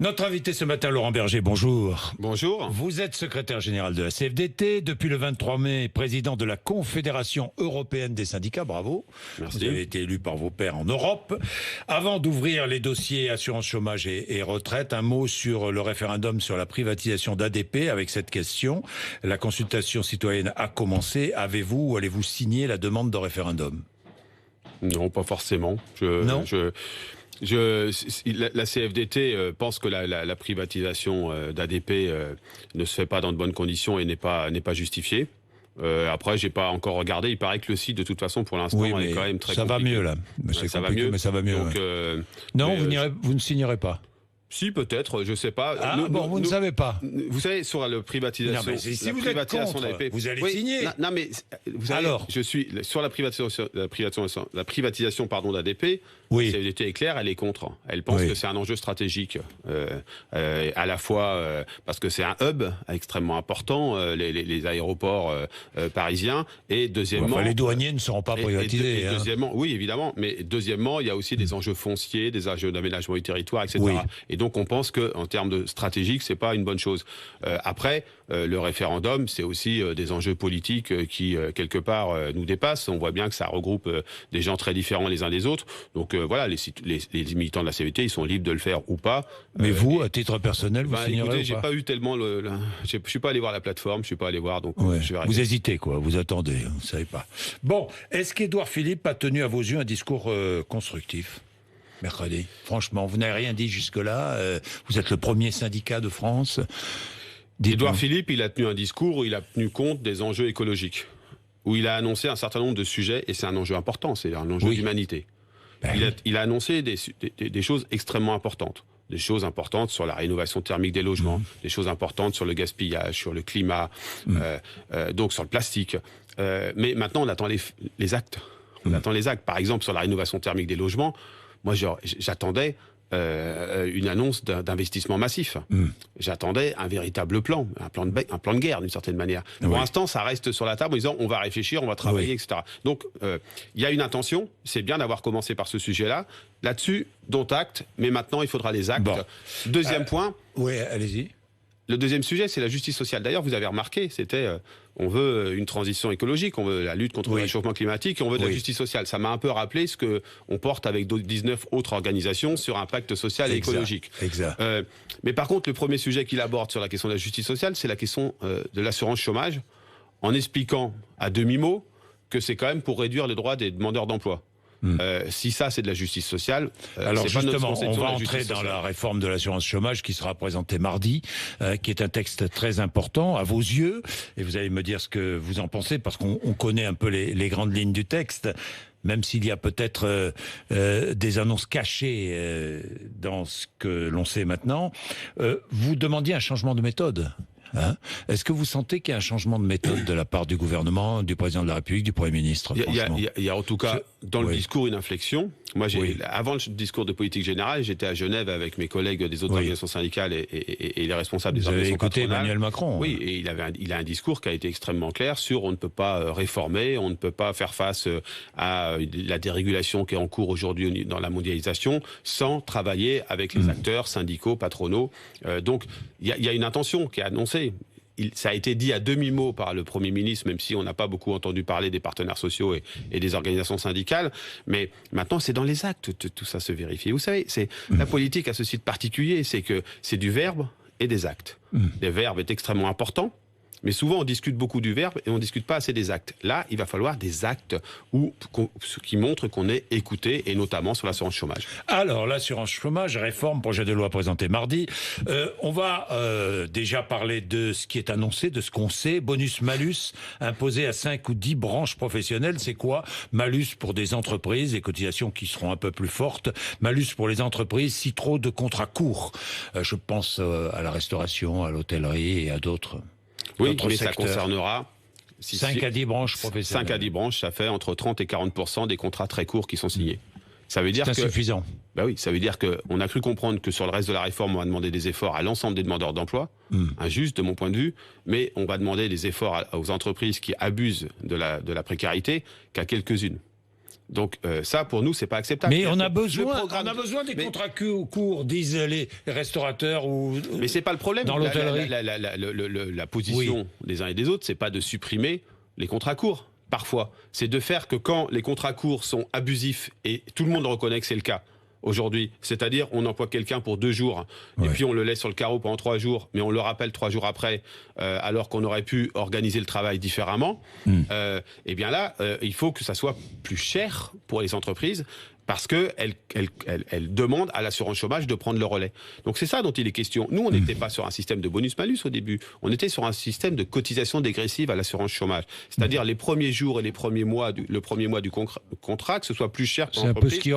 Notre invité ce matin, Laurent Berger, bonjour. Bonjour. Vous êtes secrétaire général de la CFDT, depuis le 23 mai, président de la Confédération européenne des syndicats, bravo. Merci. Vous avez été élu par vos pairs en Europe. Avant d'ouvrir les dossiers assurance chômage et retraite, un mot sur le référendum sur la privatisation d'ADP avec cette question. La consultation citoyenne a commencé. Avez-vous ou allez-vous signer la demande de référendum? Non, pas forcément. La CFDT pense que la privatisation d'ADP ne se fait pas dans de bonnes conditions et n'est pas justifiée. Après, j'ai pas encore regardé. Il paraît que le site, de toute façon, pour l'instant, est quand même très compliqué. Ça va mieux là. Ça va mieux, mais ça va mieux. Donc, non, vous ne signerez pas. Si, peut-être, je sais pas. Vous ne savez pas. Vous savez, sur la privatisation, si vous êtes contre, d'ADP, vous allez signer. Non, mais vous savez, alors, je suis sur la privatisation d'ADP. Oui. La CFDT est claire, elle est contre. Elle pense que c'est un enjeu stratégique, à la fois parce que c'est un hub extrêmement important, les aéroports parisiens, et deuxièmement, les douaniers ne seront pas privatisés. Et deuxièmement, oui, évidemment, mais deuxièmement, il y a aussi des enjeux fonciers, des enjeux d'aménagement du territoire, etc. Oui. Et donc on pense que, en termes de stratégique, c'est pas une bonne chose. Après, le référendum, c'est aussi des enjeux politiques qui quelque part nous dépassent. On voit bien que ça regroupe des gens très différents les uns des autres. Donc voilà, les militants de la CFDT, ils sont libres de le faire ou pas. Mais vous, à titre personnel, vous signerez écoutez, ou j'ai pas eu tellement je suis pas allé voir la plateforme, je suis pas allé voir, donc je verrai. Vous hésitez, quoi. Vous attendez, vous savez pas. Bon, est-ce qu'Édouard Philippe a tenu à vos yeux un discours constructif mercredi? Franchement, vous n'avez rien dit jusque-là. Vous êtes le premier syndicat de France. Édouard Philippe, il a tenu un discours où il a tenu compte des enjeux écologiques, où il a annoncé un certain nombre de sujets, et c'est un enjeu important, c'est un enjeu d'humanité. Il a annoncé des choses extrêmement importantes. Des choses importantes sur la rénovation thermique des logements, des choses importantes sur le gaspillage, sur le climat, donc sur le plastique. Mais maintenant, on attend les actes. On attend les actes. Par exemple, sur la rénovation thermique des logements, moi, j'attendais une annonce d'investissement massif. J'attendais un véritable plan, un plan de guerre d'une certaine manière. Pour l'instant, ça reste sur la table en disant on va réfléchir, on va travailler, etc. Donc, il y a une intention. C'est bien d'avoir commencé par ce sujet-là. Là-dessus, dont acte, mais maintenant, il faudra les actes. Bon. Deuxième point. Oui, allez-y. Le deuxième sujet, c'est la justice sociale. D'ailleurs, vous avez remarqué, c'était on veut une transition écologique, on veut la lutte contre le réchauffement climatique, et on veut de la justice sociale. Ça m'a un peu rappelé ce que on porte avec 19 autres organisations sur un pacte social et écologique. Exact. Mais par contre, le premier sujet qu'il aborde sur la question de la justice sociale, c'est la question de l'assurance chômage, en expliquant à demi-mot que c'est quand même pour réduire les droits des demandeurs d'emploi. Si ça c'est de la justice sociale, alors justement, on va entrer dans la réforme de l'assurance chômage qui sera présentée mardi, qui est un texte très important à vos yeux, et vous allez me dire ce que vous en pensez, parce qu'on connaît un peu les grandes lignes du texte, même s'il y a peut-être des annonces cachées dans ce que l'on sait maintenant. Vous demandiez un changement de méthode. Est-ce que vous sentez qu'il y a un changement de méthode de la part du gouvernement, du président de la République, du Premier ministre? Il y a en tout cas dans le discours une inflexion. Moi, avant le discours de politique générale, j'étais à Genève avec mes collègues des autres organisations syndicales et les responsables des organisations patronales. Vous avez écouté Emmanuel Macron. Oui, et il a un discours qui a été extrêmement clair sur on ne peut pas réformer, on ne peut pas faire face à la dérégulation qui est en cours aujourd'hui dans la mondialisation sans travailler avec les acteurs syndicaux, patronaux. Donc, il y a une intention qui est annoncée. Ça a été dit à demi-mot par le Premier ministre, même si on n'a pas beaucoup entendu parler des partenaires sociaux et des organisations syndicales. Mais maintenant, c'est dans les actes que tout ça se vérifie. Vous savez, la politique a ce site particulier, c'est que c'est du verbe et des actes. Le verbe est extrêmement important. Mais souvent, on discute beaucoup du verbe et on ne discute pas assez des actes. Là, il va falloir des actes qui montrent qu'on est écouté, et notamment sur l'assurance chômage. Alors, l'assurance chômage, réforme, projet de loi présenté mardi. On va déjà parler de ce qui est annoncé, de ce qu'on sait. Bonus-malus imposé à 5 ou 10 branches professionnelles. C'est quoi? Malus pour des entreprises, des cotisations qui seront un peu plus fortes. Malus pour les entreprises, si trop de contrats courts. Je pense à la restauration, à l'hôtellerie et à d'autres. Oui, mais ça concernera 5 à 10 branches professionnelles. 5 à 10 branches, ça fait entre 30 et 40% des contrats très courts qui sont signés. Ça veut dire c'est insuffisant. Bah oui, ça veut dire qu'on a cru comprendre que sur le reste de la réforme, on va demander des efforts à l'ensemble des demandeurs d'emploi, injuste de mon point de vue, mais on va demander des efforts aux entreprises qui abusent de la précarité qu'à quelques-unes. Donc ça, pour nous, c'est pas acceptable. Mais on a besoin des contrats courts, disent les restaurateurs ou. Mais c'est pas le problème. Dans l'hôtellerie. La position des uns et des autres, c'est pas de supprimer les contrats courts. Parfois, c'est de faire que quand les contrats courts sont abusifs, et tout le monde reconnaît que c'est le cas aujourd'hui, c'est-à-dire on emploie quelqu'un pour 2 jours, et puis on le laisse sur le carreau pendant 3 jours, mais on le rappelle 3 jours après, alors qu'on aurait pu organiser le travail différemment, et bien là, il faut que ça soit plus cher pour les entreprises, parce qu'elles demandent à l'assurance chômage de prendre le relais. Donc c'est ça dont il est question. Nous, on n'était pas sur un système de bonus-malus au début. On était sur un système de cotisation dégressive à l'assurance chômage. C'est-à-dire les premiers jours et le premier mois du contrat, que ce soit plus cher pour l'entreprise. C'est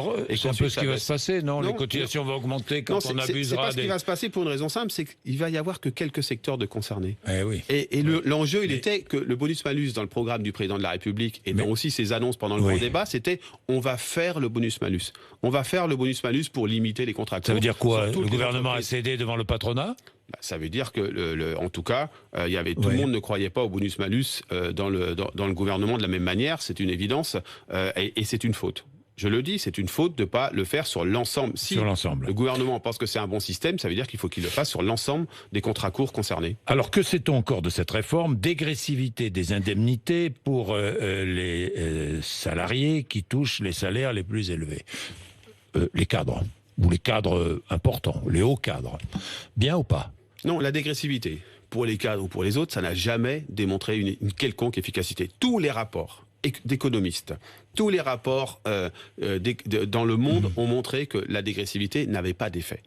un peu ce qui va se passer, non? Les cotisations vont augmenter quand on abusera. C'est pas ce qui va se passer pour une raison simple, c'est qu'il va y avoir que quelques secteurs de concernés. Oui. Et l'enjeu, il était que le bonus-malus dans le programme du président de la République et dans aussi ses annonces pendant le grand débat, c'était on va faire le bonus-malus. On va faire le bonus-malus pour limiter les contrats courts. Ça veut dire quoi? Le gouvernement a cédé devant le patronat? Ça veut dire que, en tout cas, tout le monde ne croyait pas au bonus-malus dans le gouvernement de la même manière. C'est une évidence et c'est une faute. Je le dis, c'est une faute de ne pas le faire sur l'ensemble. Si le gouvernement pense que c'est un bon système, ça veut dire qu'il faut qu'il le fasse sur l'ensemble des contrats courts concernés. Alors, que sait-on encore de cette réforme? Dégressivité des indemnités pour les salariés qui touchent les salaires les plus élevés. Les cadres, ou les cadres importants, les hauts cadres. Bien ou pas? Non, la dégressivité, pour les cadres ou pour les autres, ça n'a jamais démontré une quelconque efficacité. Tous les rapports d'économistes, tous les rapports dans le monde ont montré que la dégressivité n'avait pas d'effet.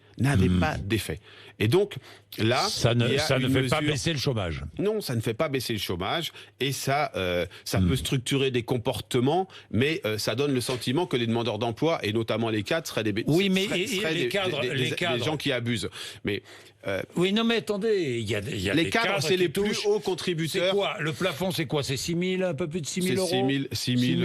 Pas d'effet. Et donc, là... Ça ne fait pas baisser le chômage. Non, ça ne fait pas baisser le chômage. Et ça peut structurer des comportements, mais ça donne le sentiment que les demandeurs d'emploi, et notamment les cadres, seraient des gens qui abusent. Mais... oui, non, mais attendez, il y a les cadres, c'est les plus hauts contributeurs. C'est quoi? Le plafond, c'est quoi? C'est 6 000, un peu plus de 6 000 euros? 6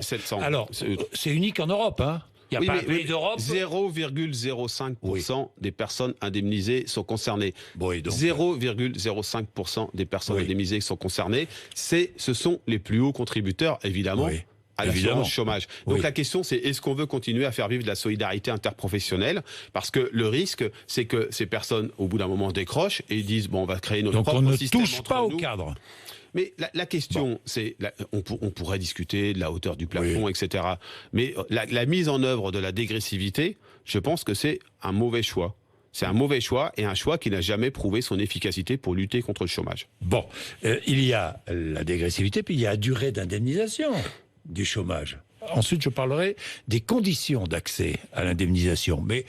700. Alors, c'est unique en Europe, hein? Il n'y a pas un pays d'Europe. 0,05% des personnes indemnisées sont concernées. 0,05% des personnes indemnisées sont concernées. Ce sont les plus hauts contributeurs, évidemment. À l'assurance chômage. Donc la question, c'est est-ce qu'on veut continuer à faire vivre de la solidarité interprofessionnelle? Parce que le risque, c'est que ces personnes, au bout d'un moment, décrochent et disent bon, on va créer notre propre système. Donc on ne touche pas au cadre. Mais la question, c'est, on pourrait discuter de la hauteur du plafond, etc. Mais la mise en œuvre de la dégressivité, je pense que c'est un mauvais choix. C'est un mauvais choix et un choix qui n'a jamais prouvé son efficacité pour lutter contre le chômage. Bon, il y a la dégressivité, puis il y a la durée d'indemnisation du chômage. Ensuite, je parlerai des conditions d'accès à l'indemnisation. Mais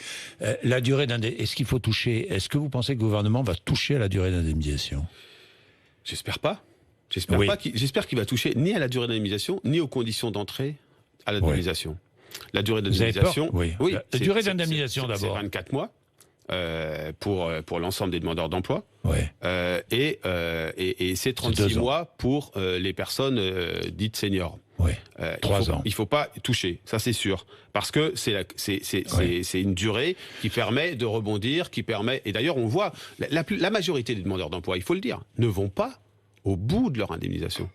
la durée d'indemnisation, est-ce qu'il faut toucher? Est-ce que vous pensez que le gouvernement va toucher à la durée d'indemnisation? J'espère pas. J'espère qu'il va toucher ni à la durée d'indemnisation, ni aux conditions d'entrée à l'indemnisation. La durée d'indemnisation... Oui. La durée d'indemnisation, d'abord. C'est 24 mois pour l'ensemble des demandeurs d'emploi. Et c'est 36 mois pour les personnes dites seniors. 3 ans. Il ne faut pas toucher, ça c'est sûr. Parce que c'est une durée qui permet de rebondir, qui permet... Et d'ailleurs, on voit, la majorité des demandeurs d'emploi, il faut le dire, ne vont pas au bout de leur indemnisation.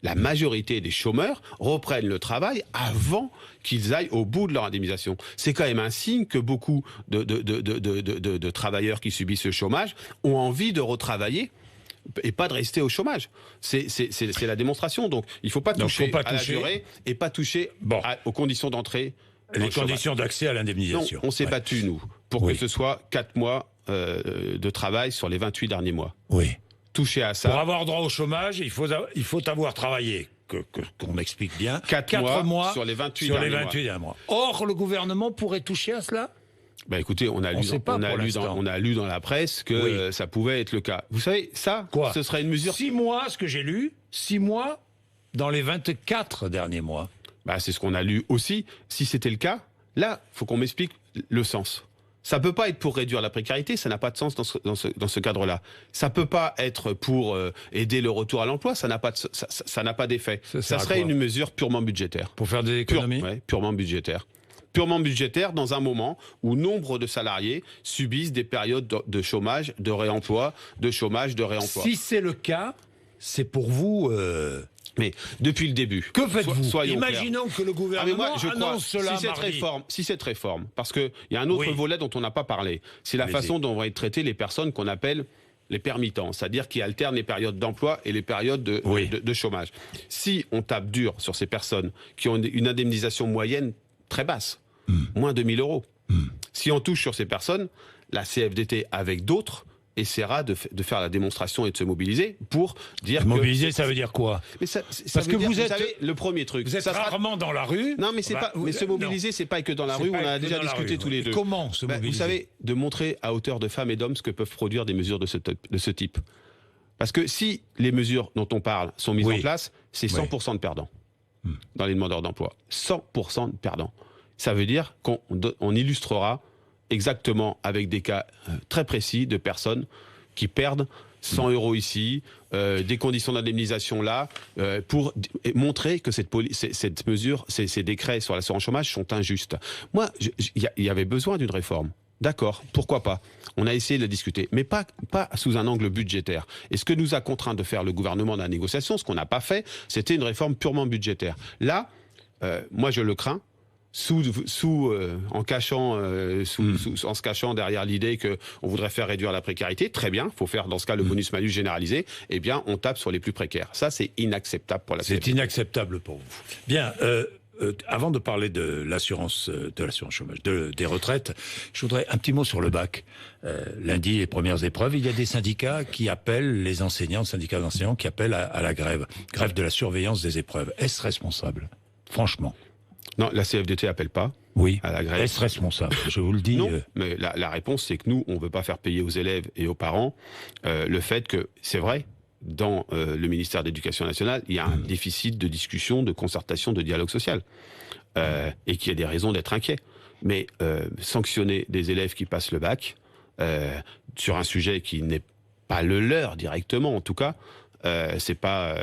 La majorité des chômeurs reprennent le travail avant qu'ils aillent au bout de leur indemnisation. C'est quand même un signe que beaucoup de travailleurs qui subissent ce chômage ont envie de retravailler et pas de rester au chômage. C'est la démonstration. Donc, il ne faut pas toucher à la durée et pas toucher aux conditions d'entrée. Les conditions d'accès à l'indemnisation. On s'est battu, nous, pour que ce soit 4 mois de travail sur les 28 derniers mois. Toucher à ça. Pour avoir droit au chômage, il faut avoir travaillé. Qu'on explique bien. 4 mois sur les 28 derniers mois. Or, le gouvernement pourrait toucher à cela? Écoutez, on a lu dans la presse que ça pouvait être le cas. Vous savez, ce serait une mesure... 6 mois, ce que j'ai lu, 6 mois dans les 24 derniers mois. C'est ce qu'on a lu aussi. Si c'était le cas, là, il faut qu'on m'explique le sens. Ça peut pas être pour réduire la précarité, ça n'a pas de sens dans ce cadre-là. Ça peut pas être pour aider le retour à l'emploi, ça n'a pas d'effet. Ça serait une mesure purement budgétaire. Pour faire des économies purement budgétaire. Purement budgétaire dans un moment où nombre de salariés subissent des périodes de chômage, de réemploi, de chômage, de réemploi. Si c'est le cas, c'est pour vous Mais depuis le début, que faites-vous? Imaginons que le gouvernement annonce cela si cette réforme, parce qu'il y a un autre volet dont on n'a pas parlé, c'est la façon dont vont être traitées les personnes qu'on appelle les permittents, c'est-à-dire qui alternent les périodes d'emploi et les périodes de chômage. Si on tape dur sur ces personnes qui ont une indemnisation moyenne très basse, moins de 1 000 euros, si on touche sur ces personnes, la CFDT avec d'autres essaiera de faire la démonstration et de se mobiliser pour dire mobiliser, ça veut dire quoi? Parce que vous savez, le premier truc. Vous êtes rarement dans la rue. Non, mais mais se mobiliser, c'est pas que dans la rue. On en a déjà discuté tous les deux. Comment se mobiliser? Vous savez, de montrer à hauteur de femmes et d'hommes ce que peuvent produire des mesures de ce type. Parce que si les mesures dont on parle sont mises en place, c'est 100% de perdants dans les demandeurs d'emploi. 100% de perdants. Ça veut dire qu'on illustrera exactement avec des cas très précis de personnes qui perdent 100 euros ici, des conditions d'indemnisation là, pour montrer que cette mesure, ces décrets sur l'assurance chômage sont injustes. Moi, il y avait besoin d'une réforme. D'accord, pourquoi pas? On a essayé de le discuter, mais pas sous un angle budgétaire. Et ce que nous a contraint de faire le gouvernement dans la négociation, ce qu'on n'a pas fait, c'était une réforme purement budgétaire. Là, moi je le crains. En se cachant derrière l'idée qu'on voudrait faire réduire la précarité, très bien, il faut faire dans ce cas le bonus-malus généralisé, eh bien on tape sur les plus précaires. Ça c'est inacceptable pour la CFDT. C'est inacceptable pour vous. Bien, avant de parler de l'assurance chômage, des retraites, je voudrais un petit mot sur le bac. Lundi, les premières épreuves, il y a des syndicats qui appellent, les enseignants, syndicats d'enseignants qui appellent à la grève de la surveillance des épreuves. Est-ce responsable, franchement? Non, la CFDT appelle pas à la grève. Est-ce responsable? Je vous le dis. Non, mais la réponse, c'est que nous, on ne veut pas faire payer aux élèves et aux parents le fait que, c'est vrai, dans le ministère de l'Éducation nationale, il y a un déficit de discussion, de concertation, de dialogue social. Et qu'il y a des raisons d'être inquiet. Mais sanctionner des élèves qui passent le bac sur un sujet qui n'est pas le leur directement, en tout cas, c'est pas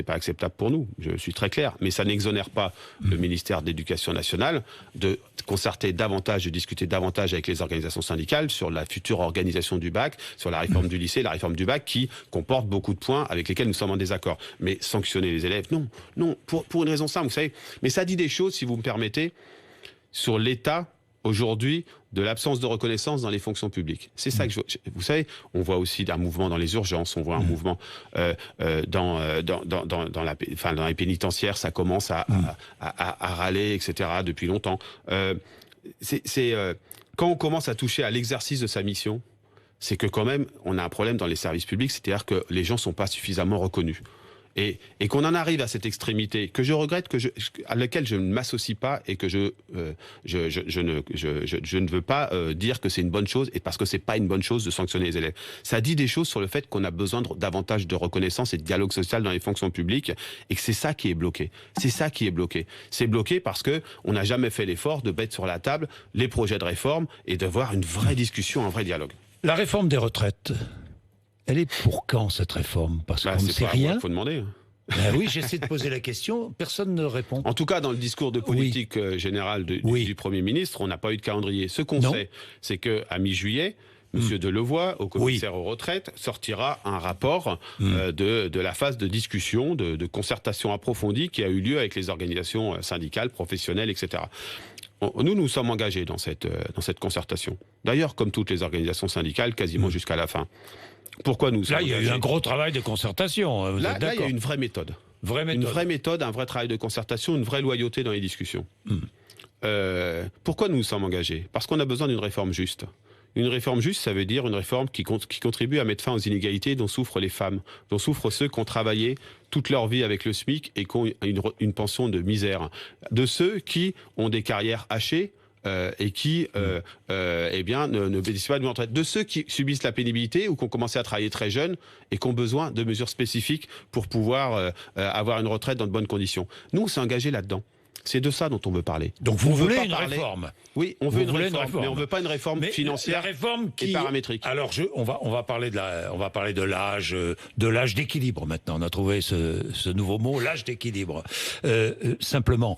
acceptable pour nous. Je suis très clair, mais ça n'exonère pas le ministère de l'Éducation nationale de concerter davantage, de discuter davantage avec les organisations syndicales sur la future organisation du bac, sur la réforme du lycée, la réforme du bac, qui comporte beaucoup de points avec lesquels nous sommes en désaccord. Mais sanctionner les élèves, non, pour une raison simple, vous savez. Mais ça dit des choses, si vous me permettez, sur l'état aujourd'hui de l'absence de reconnaissance dans les fonctions publiques. C'est ça que vous savez, on voit aussi un mouvement dans les urgences, on voit un mouvement dans les pénitentiaires, ça commence à râler, etc. depuis longtemps. Quand on commence à toucher à l'exercice de sa mission, c'est que quand même, on a un problème dans les services publics, c'est-à-dire que les gens ne sont pas suffisamment reconnus. Et qu'on en arrive à cette extrémité que je regrette, à laquelle je ne m'associe pas et que je ne veux pas dire que c'est une bonne chose, et parce que c'est pas une bonne chose de sanctionner les élèves. Ça dit des choses sur le fait qu'on a besoin davantage de reconnaissance et de dialogue social dans les fonctions publiques, et que c'est ça qui est bloqué. C'est ça qui est bloqué. C'est bloqué parce que on n'a jamais fait l'effort de mettre sur la table les projets de réforme et d'avoir une vraie discussion, un vrai dialogue. La réforme des retraites. Elle est pour quand, cette réforme? Parce qu'on ne sait rien. Il faut demander. Oui, j'essaie de poser la question, personne ne répond. En tout cas, dans le discours de politique générale du Premier ministre, on n'a pas eu de calendrier. Ce qu'on sait, c'est qu'à mi-juillet, M. Delevoye, au commissaire aux retraites, sortira un rapport de la phase de discussion, de concertation approfondie qui a eu lieu avec les organisations syndicales, professionnelles, etc. Nous sommes engagés dans cette concertation. D'ailleurs, comme toutes les organisations syndicales, quasiment jusqu'à la fin. Pourquoi nous sommes engagés ? Là, il y a eu un gros travail de concertation. Là, il y a une vraie méthode. Une vraie méthode, un vrai travail de concertation, une vraie loyauté dans les discussions. Pourquoi nous sommes engagés ? Parce qu'on a besoin d'une réforme juste. Une réforme juste, ça veut dire une réforme qui contribue à mettre fin aux inégalités dont souffrent les femmes, dont souffrent ceux qui ont travaillé toute leur vie avec le SMIC et qui ont une pension de misère. De ceux qui ont des carrières hachées, et qui ne bénéficient pas d'une retraite. De ceux qui subissent la pénibilité ou qui ont commencé à travailler très jeunes et qui ont besoin de mesures spécifiques pour pouvoir avoir une retraite dans de bonnes conditions. Nous, on s'est engagés là-dedans. C'est de ça dont on veut parler. Donc vous voulez une réforme ? Oui, on veut une réforme, mais on veut pas une réforme financière et paramétrique. Alors on va parler de l'âge d'équilibre maintenant. On a trouvé ce nouveau mot, l'âge d'équilibre. Simplement,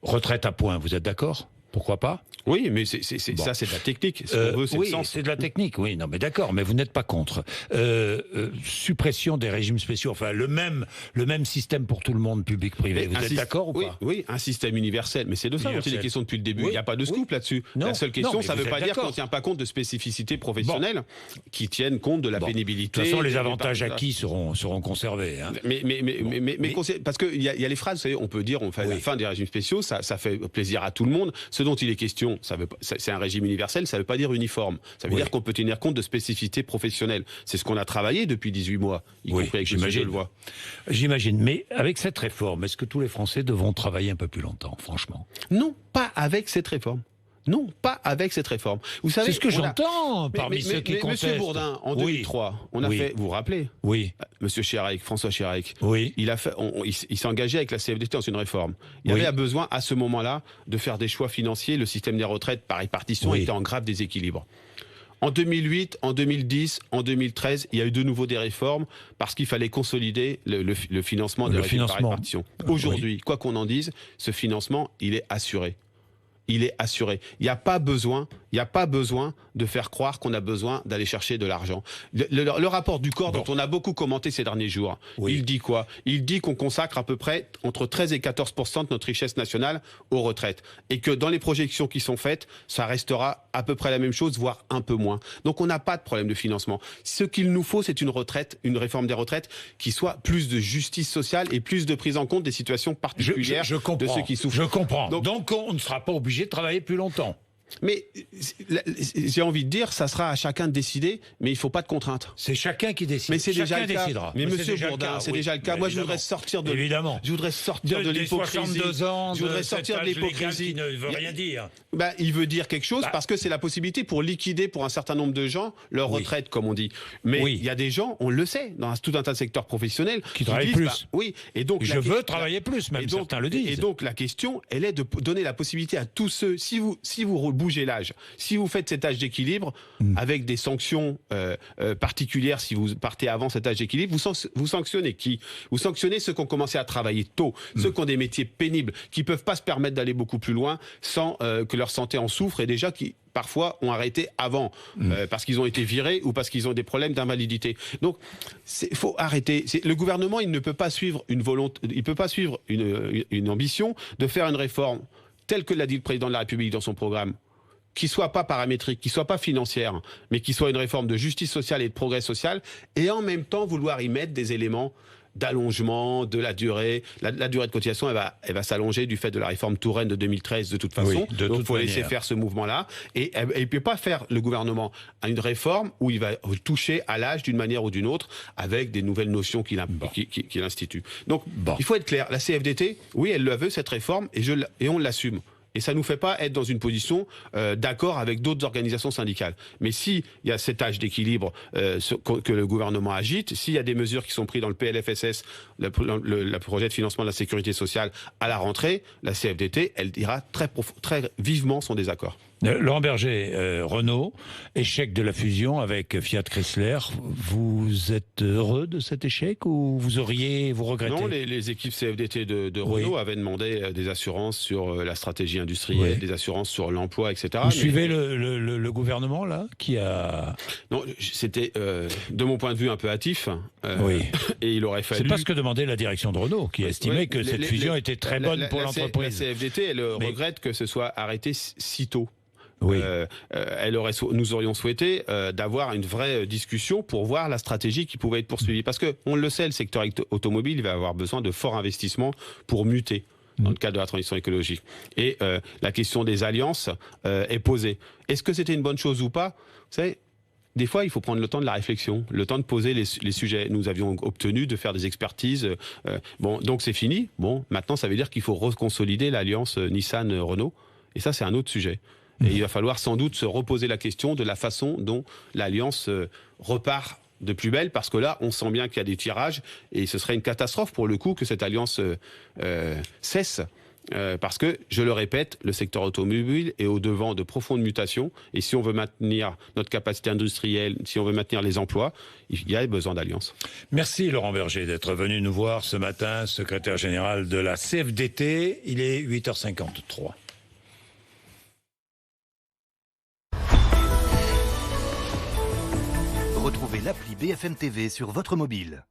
retraite à points, vous êtes d'accord ? Pourquoi pas ? Oui, mais ça, c'est de la technique. Ce qu'on veut, c'est oui, le sens. c'est de la technique, oui. Non, mais d'accord, mais vous n'êtes pas contre. Suppression des régimes spéciaux, enfin, le même système pour tout le monde, public-privé. Vous êtes d'accord ou pas ? Oui, un système universel. Mais c'est de ça dont il est question depuis le début. Il n'y a pas de scoop là-dessus. Non, la seule question, ça ne veut pas dire qu'on ne tient pas compte de spécificités professionnelles qui tiennent compte de la pénibilité. De toute façon, les avantages acquis seront conservés. Hein. Mais parce qu'il y a les phrases, vous savez, on peut dire, on fait la fin des régimes spéciaux, ça fait plaisir à tout le monde. Ce dont il est question, c'est un régime universel, ça ne veut pas dire uniforme. Ça veut dire qu'on peut tenir compte de spécificités professionnelles. C'est ce qu'on a travaillé depuis 18 mois, y compris avec j'imagine. Je le vois. J'imagine. Mais avec cette réforme, est-ce que tous les Français devront travailler un peu plus longtemps, franchement ? Non, pas avec cette réforme. Non, pas avec cette réforme. Vous savez, c'est ce que j'entends parmi ceux qui contestent. Monsieur Bourdin, en 2003, on a fait, vous vous rappelez ? Oui. Monsieur Chirac, François Chirac. Oui. Il s'est engagé avec la CFDT dans une réforme. Il avait besoin, à ce moment-là, de faire des choix financiers. Le système des retraites par répartition était en grave déséquilibre. En 2008, en 2010, en 2013, il y a eu de nouveau des réformes parce qu'il fallait consolider le financement des retraites par répartition. Aujourd'hui, quoi qu'on en dise, ce financement, il est assuré. Il est assuré. Il n'y a pas besoin de faire croire qu'on a besoin d'aller chercher de l'argent. Le rapport du corps dont on a beaucoup commenté ces derniers jours, il dit quoi ? Il dit qu'on consacre à peu près entre 13 et 14% de notre richesse nationale aux retraites. Et que dans les projections qui sont faites, ça restera à peu près la même chose, voire un peu moins. Donc on n'a pas de problème de financement. Ce qu'il nous faut, c'est une réforme des retraites qui soit plus de justice sociale et plus de prise en compte des situations particulières de ceux qui souffrent. Je comprends. Donc on ne sera pas obligé de travailler plus longtemps. Mais j'ai envie de dire, ça sera à chacun de décider, mais il ne faut pas de contraintes. C'est chacun qui décide. Mais c'est déjà le cas. Décidera. Mais monsieur Bourdin, c'est déjà le cas. Moi, je voudrais sortir de l'hypocrisie. Je voudrais sortir de l'hypocrisie. Qui ne veut rien dire. Il veut dire quelque chose parce que c'est la possibilité pour liquider pour un certain nombre de gens leur retraite, comme on dit. Mais il y a des gens, on le sait, dans tout un tas de secteurs professionnels, qui travaillent plus. Et donc je veux travailler plus, même certains le disent. Et donc la question, elle est de donner la possibilité à tous ceux, si vous bougez l'âge, si vous faites cet âge d'équilibre avec des sanctions particulières, si vous partez avant cet âge d'équilibre, vous sanctionnez qui ? Vous sanctionnez ceux qui ont commencé à travailler tôt, ceux qui ont des métiers pénibles, qui peuvent pas se permettre d'aller beaucoup plus loin sans que leur santé en souffre et déjà qui parfois ont arrêté avant parce qu'ils ont été virés ou parce qu'ils ont des problèmes d'invalidité. Donc, faut arrêter. Le gouvernement, il ne peut pas suivre une ambition de faire une réforme telle que l'a dit le président de la République dans son programme, qui soit pas paramétrique, qui soit pas financière, mais qui soit une réforme de justice sociale et de progrès social, et en même temps vouloir y mettre des éléments d'allongement de la durée. La durée de cotisation, elle va s'allonger du fait de la réforme Touraine de 2013 de toute façon. Donc il faut laisser faire ce mouvement-là. Et il ne peut pas faire, le gouvernement, une réforme où il va toucher à l'âge d'une manière ou d'une autre avec des nouvelles notions qu'il institue. Donc il faut être clair. La CFDT, oui, elle le veut, cette réforme, et on l'assume. Et ça ne nous fait pas être dans une position d'accord avec d'autres organisations syndicales. Mais s'il y a cet âge d'équilibre que le gouvernement agite, s'il y a des mesures qui sont prises dans le PLFSS, le projet de financement de la sécurité sociale à la rentrée, la CFDT, elle dira très vivement son désaccord. Laurent Berger, Renault, échec de la fusion avec Fiat Chrysler. Vous êtes heureux de cet échec ou vous regrettez ? Non, les équipes CFDT de Renault avaient demandé des assurances sur la stratégie industrielle, des assurances sur l'emploi, etc. Vous suivez le gouvernement, là, qui a... Non, c'était, de mon point de vue, un peu hâtif. Et il aurait fallu... C'est pas ce que demandait la direction de Renault, qui estimait que cette fusion était très bonne pour l'entreprise. La CFDT, elle regrette que ce soit arrêté si tôt. Nous aurions souhaité d'avoir une vraie discussion pour voir la stratégie qui pouvait être poursuivie. Parce que, on le sait, le secteur automobile, il va avoir besoin de forts investissements pour muter dans le cadre de la transition écologique. Et la question des alliances est posée. Est-ce que c'était une bonne chose ou pas ? Vous savez, des fois, il faut prendre le temps de la réflexion, le temps de poser les sujets. Nous avions obtenu de faire des expertises. Donc c'est fini. Maintenant, ça veut dire qu'il faut reconsolider l'alliance Nissan-Renault. Et ça, c'est un autre sujet. Et il va falloir sans doute se reposer la question de la façon dont l'alliance repart de plus belle, parce que là, on sent bien qu'il y a des tirages, et ce serait une catastrophe pour le coup que cette alliance cesse. Parce que, je le répète, le secteur automobile est au devant de profondes mutations, et si on veut maintenir notre capacité industrielle, si on veut maintenir les emplois, il y a besoin d'alliance. Merci Laurent Berger d'être venu nous voir ce matin, secrétaire général de la CFDT. Il est 8h53. l'appli BFM TV sur votre mobile.